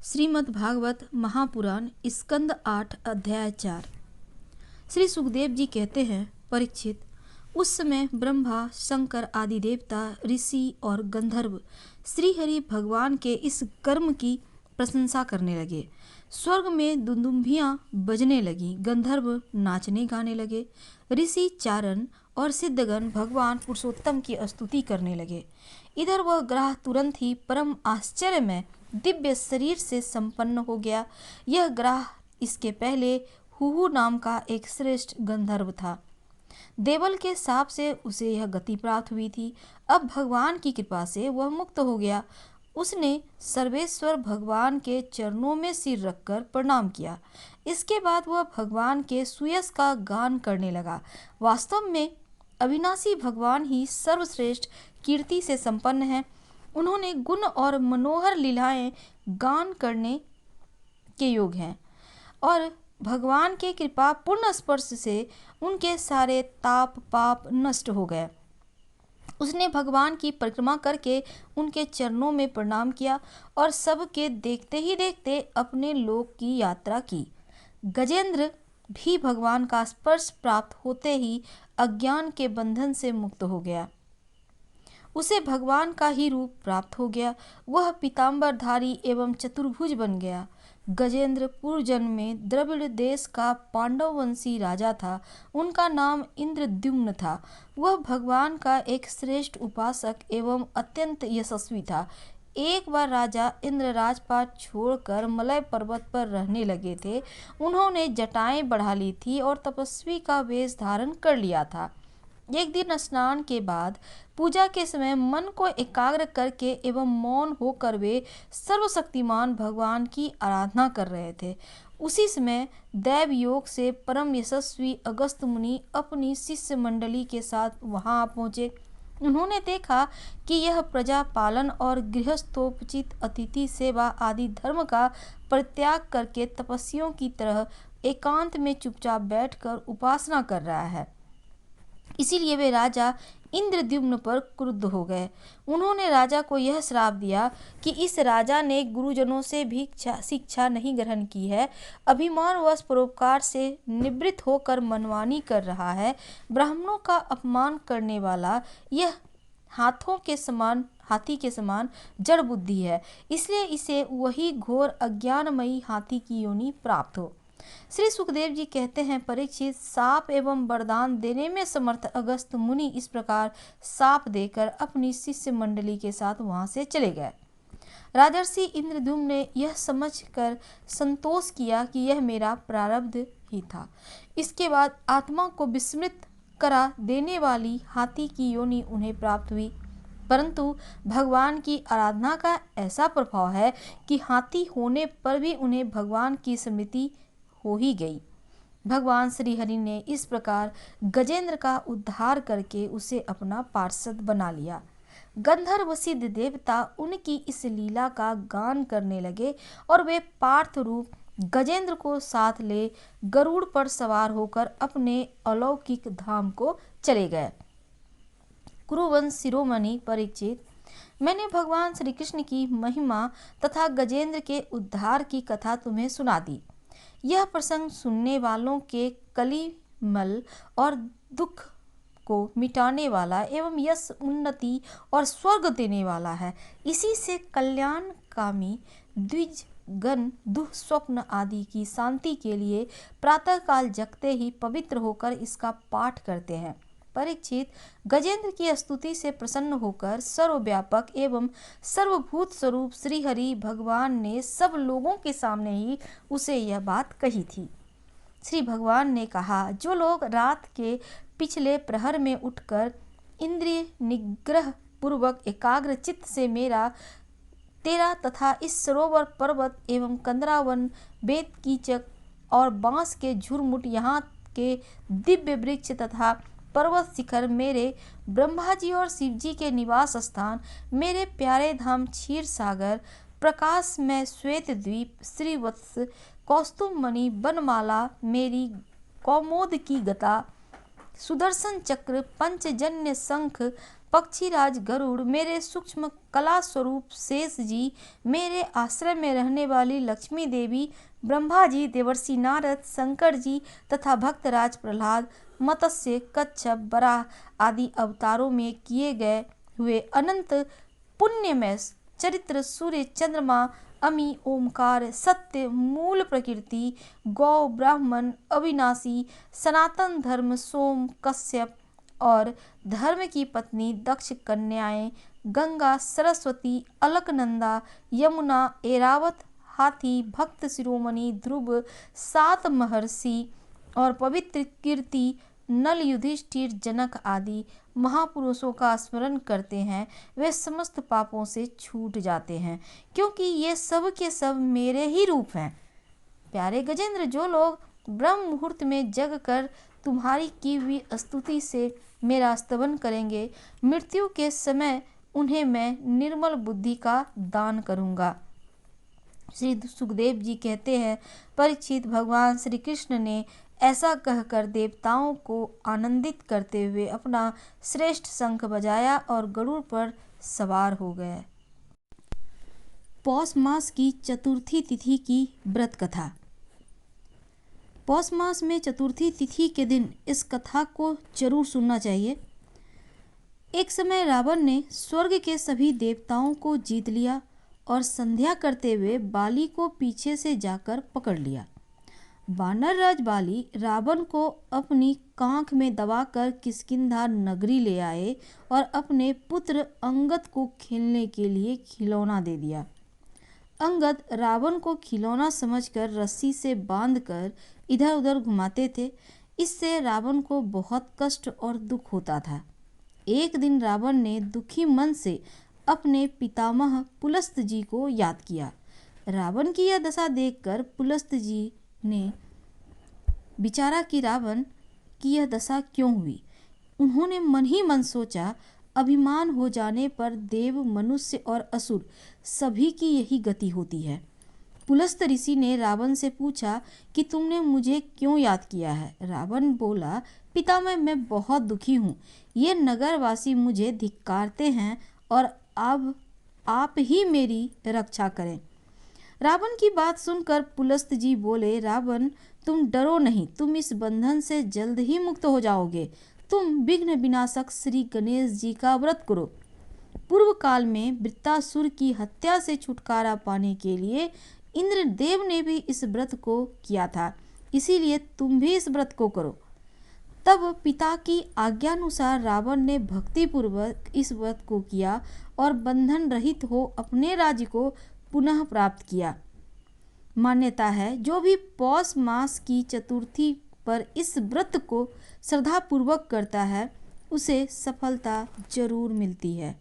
श्रीमद् भागवत महापुराण स्कंद 8 अध्याय 4। श्री सुखदेव जी कहते हैं, परीक्षित, उस समय ब्रह्मा, शंकर आदि देवता, ऋषि और गंधर्व श्रीहरि भगवान के इस कर्म की प्रशंसा करने लगे। स्वर्ग में दुंदुभियां बजने लगी, गंधर्व नाचने गाने लगे, ऋषि चारण और सिद्धगण भगवान पुरुषोत्तम की स्तुति करने लगे। इधर वह ग्रह तुरंत ही परम आश्चर्य में दिव्य शरीर से संपन्न हो गया। यह ग्रह इसके पहले हुहु नाम का एक श्रेष्ठ गंधर्व था। देवल के शाप से उसे यह गति प्राप्त हुई थी। अब भगवान की कृपा से वह मुक्त हो गया। उसने सर्वेश्वर भगवान के चरणों में सिर रखकर प्रणाम किया। इसके बाद वह भगवान के सुयश का गान करने लगा। वास्तव में अविनाशी भगवान ही सर्वश्रेष्ठ कीर्ति से संपन्न है। उन्होंने गुण और मनोहर लीलाएं गान करने के योग्य हैं और भगवान के कृपा पूर्ण स्पर्श से उनके सारे ताप पाप नष्ट हो गए। उसने भगवान की परिक्रमा करके उनके चरणों में प्रणाम किया और सबके देखते ही देखते अपने लोक की यात्रा की। गजेंद्र भी भगवान का स्पर्श प्राप्त होते ही अज्ञान के बंधन से मुक्त हो गया। उसे भगवान का ही रूप प्राप्त हो गया। वह पीताम्बरधारी एवं चतुर्भुज बन गया। गजेंद्र पूर्व जन्म में द्रविड़ देश का पांडववंशी राजा था। उनका नाम इंद्रद्युम्न था। वह भगवान का एक श्रेष्ठ उपासक एवं अत्यंत यशस्वी था। एक बार राजा इंद्र राजपाट छोड़कर मलय पर्वत पर रहने लगे थे। उन्होंने जटाएं बढ़ा ली थी और तपस्वी का वेश धारण कर लिया था। एक दिन स्नान के बाद पूजा के समय मन को एकाग्र करके एवं मौन होकर वे सर्वशक्तिमान भगवान की आराधना कर रहे थे। उसी समय दैव योग से परम यशस्वी अगस्त मुनि अपनी शिष्य मंडली के साथ वहां पहुंचे। उन्होंने देखा कि यह प्रजा पालन और गृहस्थोपचित अतिथि सेवा आदि धर्म का परित्याग करके तपस्वियों की तरह एकांत में चुपचाप बैठकर उपासना कर रहा है। इसीलिए वे राजा इंद्रद्युम्न पर क्रुद्ध हो गए। उन्होंने राजा को यह श्राप दिया कि इस राजा ने गुरुजनों से भी शिक्षा नहीं ग्रहण की है, अभिमानवश परोपकार से निवृत्त होकर मनमानी कर रहा है, ब्राह्मणों का अपमान करने वाला यह हाथी के समान जड़ बुद्धि है, इसलिए इसे वही घोर अज्ञानमयी हाथी की योनि प्राप्त हो। श्री सुखदेव जी कहते हैं, परीक्षित, साप एवं वरदान देने में समर्थ अगस्त मुनि इस प्रकार साप देकर अपनी शिष्य मंडली के साथ वहां से चले गए। राजर्षि इंद्रद्युम्न ने यह समझकर संतोष किया कि यह मेरा प्रारब्ध ही था। इसके बाद आत्मा को विस्मृत करा देने वाली हाथी की योनि उन्हें प्राप्त हुई। परंतु भगवान की आराधना का ऐसा प्रभाव है कि हाथी होने पर भी उन्हें भगवान की स्मृति हो ही गई। भगवान श्री हरि ने इस प्रकार गजेंद्र का उद्धार करके उसे अपना पार्षद बना लिया। गंधर्व सिद्ध देवता उनकी इस लीला का गान करने लगे और वे पार्थ रूप गजेंद्र को साथ ले गरुड़ पर सवार होकर अपने अलौकिक धाम को चले गए। कुरुवंश शिरोमणि परीक्षित, मैंने भगवान श्री कृष्ण की महिमा तथा गजेंद्र के उद्धार की कथा तुम्हें सुना दी। यह प्रसंग सुनने वालों के कलिमल और दुख को मिटाने वाला एवं यश, उन्नति और स्वर्ग देने वाला है। इसी से कल्याणकामी द्विजगण दुःस्वप्न आदि की शांति के लिए प्रातःकाल जगते ही पवित्र होकर इसका पाठ करते हैं। परीक्षित, गजेंद्र की स्तुति से प्रसन्न होकर सर्वव्यापक एवं सर्वभूत स्वरूप श्री हरि भगवान ने सब लोगों के सामने ही उसे यह बात कही थी। श्री भगवान ने कहा, जो लोग रात के पिछले प्रहर में उठकर इंद्रिय निग्रह पूर्वक एकाग्र चित्त से तेरा तथा इस सरोवर, पर्वत एवं कंदरावन, बेत कीचक और बांस के झुरमुट, यहाँ के दिव्य वृक्ष तथा पर्वत शिखर, मेरे ब्रह्मा जी और शिव जी के निवास स्थान, मेरे प्यारे धाम क्षीर सागर, प्रकाश में श्वेत द्वीप, श्रीवत्स, कौस्तुभ मणि, बनमाला, मेरी कौमोद की गता, सुदर्शन चक्र, पंचजन्य शंख, पक्षीराज गरुड़, मेरे सूक्ष्म कला स्वरूप शेष जी, मेरे आश्रय में रहने वाली लक्ष्मी देवी, ब्रह्मा जी, देवर्षि नारद, शंकर जी तथा भक्तराज प्रहलाद, मत्स्य, कच्छप, वराह आदि अवतारों में किए गए हुए अनंत पुण्यमय चरित्र, सूर्य, चंद्रमा, अमी, ओमकार, सत्य, मूल प्रकृति, गौ, ब्राह्मण, अविनाशी, सनातन धर्म, सोम, कश्यप और धर्म की पत्नी, दक्ष, कन्याएं, गंगा, सरस्वती, अलकनंदा, यमुना, ऐरावत, हाथी, भक्त शिरोमणि, ध्रुव, 7 महर्षि और पवित्र कीर्ति, नल, युधिष्ठिर, जनक आदि महापुरुषों का स्मरण करते हैं, वे समस्त पापों से छूट जाते हैं, क्योंकि ये सब के सब मेरे ही रूप हैं। प्यारे गजेंद्र, जो लोग ब्रह्म मुहूर्त में जग कर तुम्हारी की हुई स्तुति से मेरा स्तवन करेंगे, मृत्यु के समय उन्हें मैं निर्मल बुद्धि का दान करूँगा। श्री सुखदेव जी कहते हैं, परीक्षित, भगवान श्री कृष्ण ने ऐसा कहकर देवताओं को आनंदित करते हुए अपना श्रेष्ठ शंख बजाया और गरुड़ पर सवार हो गए। पौष मास की चतुर्थी तिथि की व्रत कथा। पौष मास में चतुर्थी तिथि के दिन इस कथा को जरूर सुनना चाहिए। एक समय रावण ने स्वर्ग के सभी देवताओं को जीत लिया और संध्या करते हुए बाली को पीछे से जाकर पकड़ लिया। वानर राज बाली रावण को अपनी कांख में दबाकर किष्किंधा नगरी ले आए और अपने पुत्र अंगद को खेलने के लिए खिलौना दे दिया। अंगद रावण को खिलौना समझकर रस्सी से बांधकर इधर उधर घुमाते थे। इससे रावण को बहुत कष्ट और दुख होता था। एक दिन रावण ने दुखी मन से अपने पितामह पुलस्त जी को याद किया। रावण की यह दशा देखकर पुलस्त जी ने विचारा कि रावण की यह दशा क्यों हुई। उन्होंने मन ही मन सोचा, अभिमान हो जाने पर देव, मनुष्य और असुर सभी की यही गति होती है। पुलस्त ऋषि ने रावण से पूछा कि तुमने मुझे क्यों याद किया है। रावण बोला, पितामह, मैं बहुत दुखी हूँ। ये नगरवासी मुझे धिक्कारते हैं और अब आप ही मेरी रक्षा करें। रावण की बात सुनकर पुलस्त जी बोले, रावण, तुम डरो नहीं, तुम इस बंधन से जल्द ही मुक्त हो जाओगे। तुम विघ्न विनाशक श्री गणेश जी का व्रत करो। पूर्व काल में वृत्तासुर की हत्या से छुटकारा पाने के लिए इंद्रदेव ने भी इस व्रत को किया था, इसीलिए तुम भी इस व्रत को करो। तब पिता की आज्ञानुसार रावण ने भक्तिपूर्वक इस व्रत को किया और बंधन रहित हो अपने राज्य को पुनः प्राप्त किया। मान्यता है, जो भी पौष मास की चतुर्थी पर इस व्रत को श्रद्धापूर्वक करता है, उसे सफलता जरूर मिलती है।